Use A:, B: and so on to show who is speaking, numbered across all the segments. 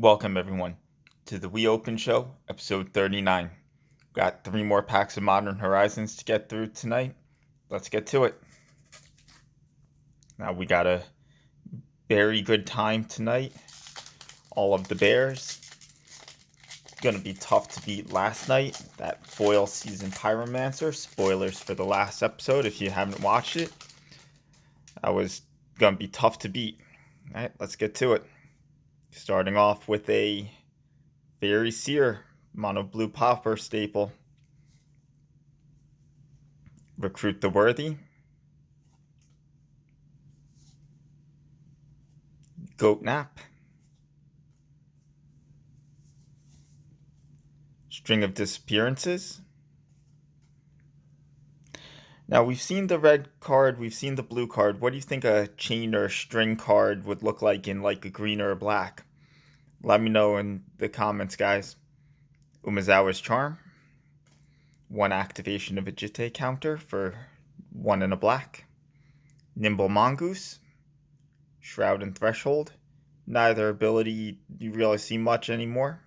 A: Welcome, everyone, to the We Open Show, episode 39. Got 3 more packs of Modern Horizons to get through tonight. Let's get to it. Now, we got a very good time tonight. All of the Bears. Gonna be tough to beat last night. That foil season Pyromancer. Spoilers for the last episode if you haven't watched it. That was gonna be tough to beat. Alright, let's get to it. Starting off with a Very Seer Mono Blue Popper staple. Recruit the Worthy. Goat Nap. String of Disappearances. Now, we've seen the red card, we've seen the blue card. What do you think a chain or string card would look like in like a green or a black? Let me know in the comments, guys. Umezawa's Charm. 1 activation of a Jitte counter for 1 in a black. Nimble Mongoose. Shroud and Threshold. Neither ability you really see much anymore.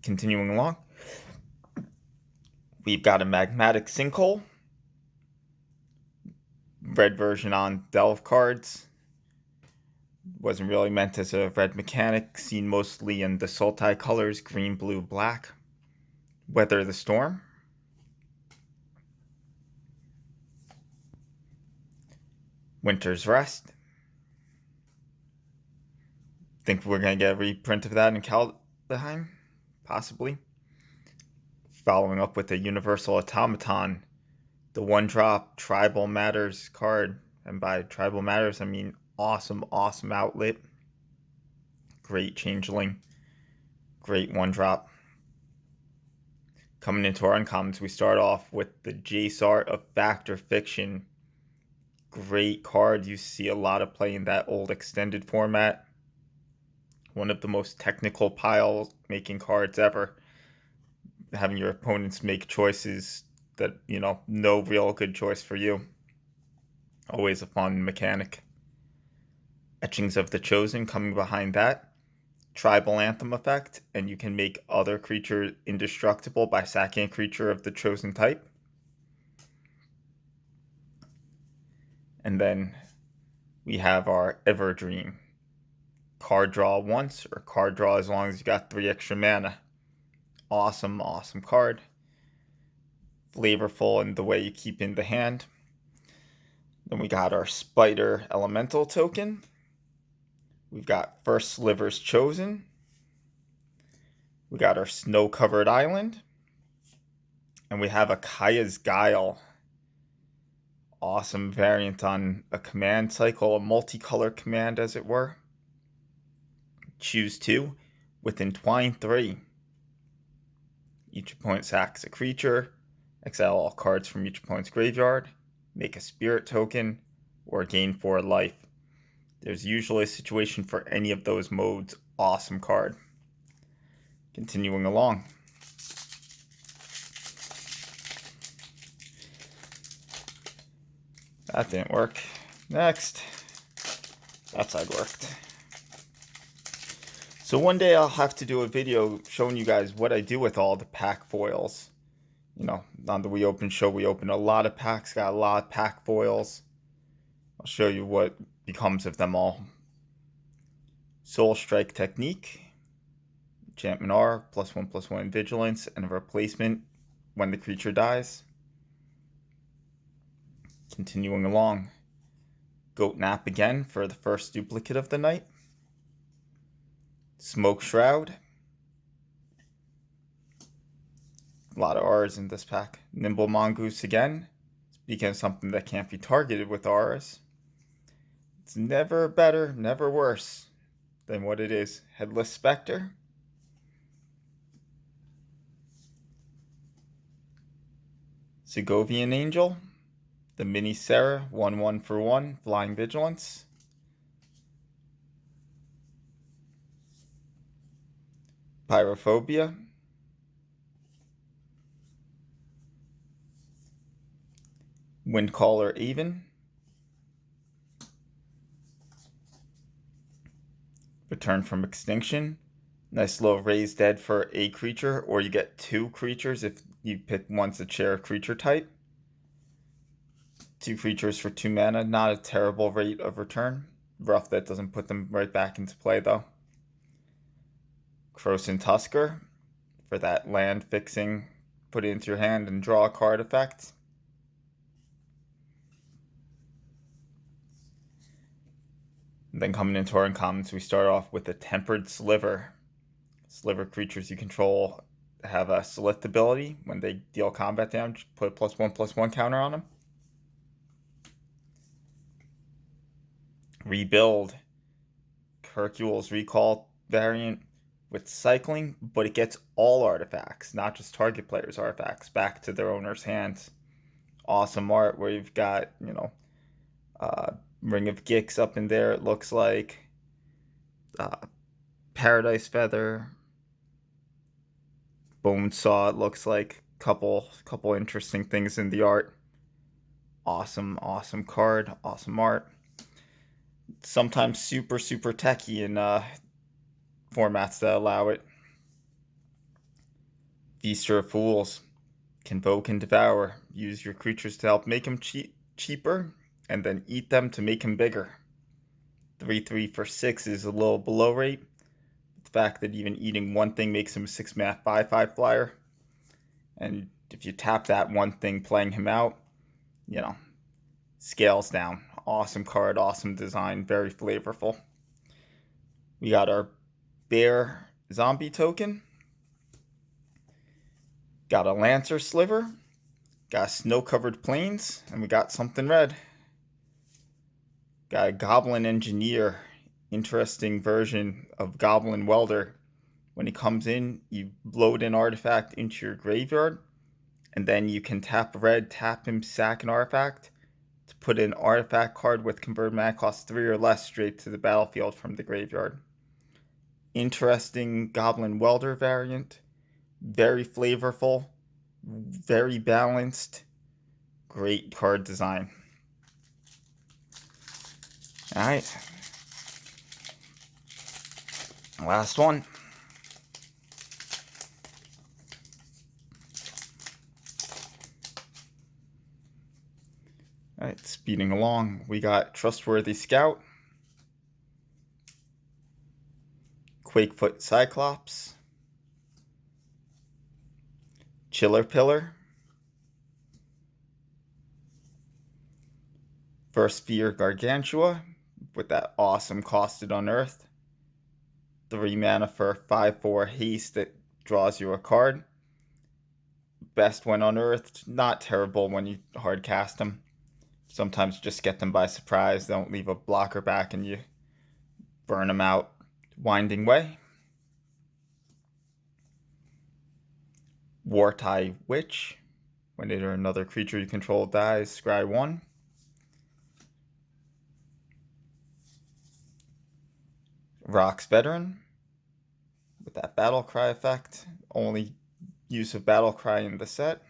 A: Continuing along. We've got a Magmatic Sinkhole. Red version on Delve cards. Wasn't really meant as a red mechanic, seen mostly in the Sultai colors, green, blue, black. Weather the Storm. Winter's Rest. Think we're going to get a reprint of that in Kaldheim? Possibly. Following up with a Universal Automaton, the 1-drop Tribal Matters card. And by Tribal Matters, I mean awesome outlet. Great changeling. Great 1-drop. Coming into our uncommons, we start off with the Jace Art of Fact or Fiction. Great card. You see a lot of play in that old extended format. One of the most technical pile making cards ever. Having your opponents make choices that, no real good choice for you. Always a fun mechanic. Etchings of the Chosen coming behind that. Tribal Anthem effect, and you can make other creatures indestructible by sacking a creature of the chosen type. And then we have our Everdream. Card draw once, or card draw as long as you got 3 extra mana. Awesome card. Flavorful in the way you keep in the hand. Then we got our Spider Elemental token. We've got First Sliver's Chosen. We got our Snow-Covered Island. And we have a Kaya's Guile. Awesome variant on a command cycle, a multicolor command as it were. Choose 2 with Entwine 3. Each opponent sacks a creature, exile all cards from each opponent's graveyard, make a spirit token, or gain 4 life. There's usually a situation for any of those modes. Awesome card. Continuing along. That didn't work. Next. That side worked. So one day I'll have to do a video showing you guys what I do with all the pack foils. On the We Open show, we open a lot of packs, got a lot of pack foils. I'll show you what becomes of them all. Soul Strike Technique. Enchantment R, +1/+1 Vigilance, and a replacement when the creature dies. Continuing along. Goat Nap again for the first duplicate of the night. Smoke Shroud. A lot of R's in this pack. Nimble Mongoose again. Speaking of something that can't be targeted with R's. It's never better, never worse than what it is. Headless Spectre. Segovian Angel. The Mini Sarah, 1/1 for 1, Flying Vigilance. Pyrophobia. Windcaller Even. Return from Extinction. Nice little raise dead for a creature, or you get 2 creatures if you pick ones that share a creature type. 2 creatures for 2 mana, not a terrible rate of return. Rough that doesn't put them right back into play though. Krosan Tusker for that land fixing, put it into your hand and draw a card effect. And then coming into our uncommons, we start off with a Tempered Sliver. Sliver creatures you control have a Select ability. When they deal combat damage, put a +1/+1 counter on them. Rebuild. Hercule's Recall variant with cycling, but it gets all artifacts, not just target players' artifacts, back to their owner's hands. Awesome art where you've got, Ring of Gix up in there, it looks like. Paradise Feather. Bone Saw, it looks like. Couple interesting things in the art. Awesome card, awesome art. Sometimes super techy in formats that allow it. Feaster of Fools. Convoke and Devour. Use your creatures to help make them cheaper, and then eat them to make them bigger. 3/3 for 6 is a little below rate. The fact that even eating one thing makes him a 6-mana 5/5 flyer. And if you tap that one thing playing him out, scales down. Awesome card, awesome design, very flavorful. We got our Bear Zombie token. Got a Lancer Sliver. Got Snow-Covered Plains. And we got something red. Got a Goblin Engineer. Interesting version of Goblin Welder. When he comes in, you load an artifact into your graveyard, and then you can tap red, tap him, sack an artifact to put an artifact card with converted mana cost 3 or less straight to the battlefield from the graveyard. Interesting Goblin Welder variant. Very flavorful, very balanced, great card design. Alright. Last one. Alright, speeding along. We got Trustworthy Scout, Quakefoot Cyclops, Chiller Pillar, First Fear Gargantua with that awesome Costed Unearthed. 3 mana for 5/4 haste that draws you a card. Best when unearthed, not terrible when you hard cast them. Sometimes just get them by surprise, don't leave a blocker back and you burn them out. Winding Way. Wartie Witch. Whenever another creature you control dies, scry 1. Rox Veteran. With that Battle Cry effect. Only use of Battle Cry in the set.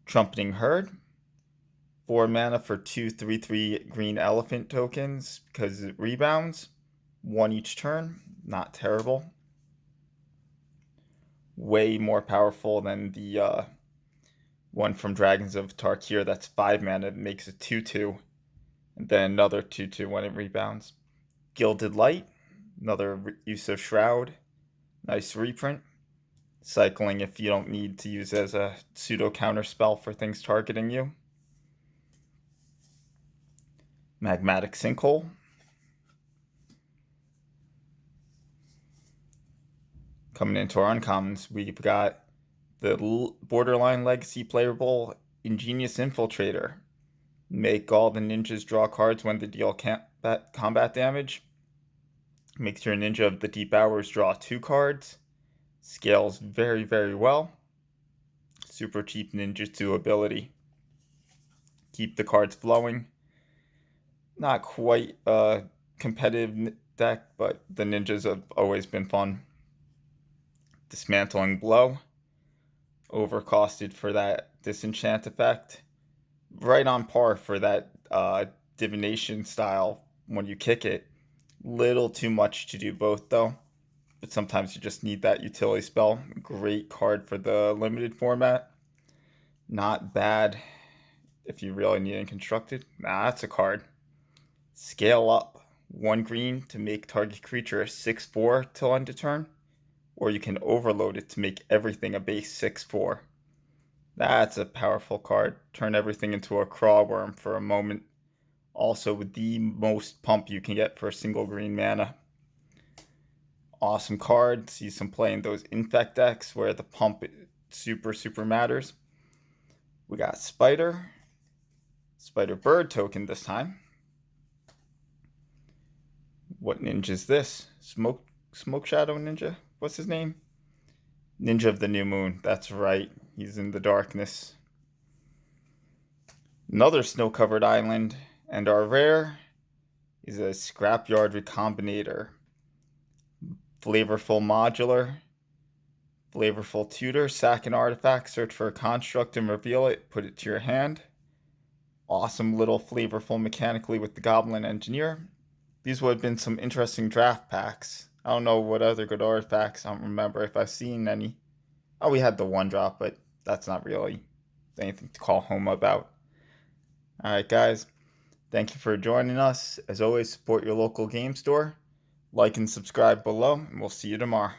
A: Trumpeting Herd. 4 mana for 2 3/3 green elephant tokens because it rebounds. 1 each turn. Not terrible. Way more powerful than the one from Dragons of Tarkir that's 5 mana. It makes a 2/2. And then another 2/2 when it rebounds. Gilded Light. Another use of Shroud. Nice reprint. Cycling if you don't need to use as a pseudo counter spell for things targeting you. Magmatic Sinkhole. Coming into our uncommons, we've got the Borderline Legacy playable Ingenious Infiltrator. Make all the ninjas draw cards when they deal combat damage. Makes your Ninja of the Deep Hours draw 2 cards. Scales very well. Super cheap ninjutsu ability. Keep the cards flowing. Not quite a competitive deck, but the ninjas have always been fun. Dismantling Blow. Overcosted for that disenchant effect. Right on par for that divination style when you kick it. Little too much to do both though, but sometimes you just need that utility spell. Great card for the limited format. Not bad if you really need it constructed. Nah, that's a card. Scale up. 1 green to make target creature a 6/4 till end of turn, or you can overload it to make everything a base 6/4. That's a powerful card. Turn everything into a Crawworm for a moment. Also the most pump you can get for a single green mana. Awesome card. See some play in those infect decks where the pump super matters. We got Spider Bird token this time. What ninja is this? Smoke Shadow Ninja? What's his name? Ninja of the New Moon. That's right. He's in the darkness. Another snow-covered island. And our rare is a Scrapyard Recombinator. Flavorful Modular. Flavorful Tutor. Sack an artifact, search for a construct and reveal it. Put it to your hand. Awesome little flavorful mechanically with the Goblin Engineer. These would have been some interesting draft packs. I don't know what other good artifacts. I don't remember if I've seen any. Oh, we had the 1-drop, but that's not really anything to call home about. Alright, guys. Thank you for joining us. As always, support your local game store. Like and subscribe below, and we'll see you tomorrow.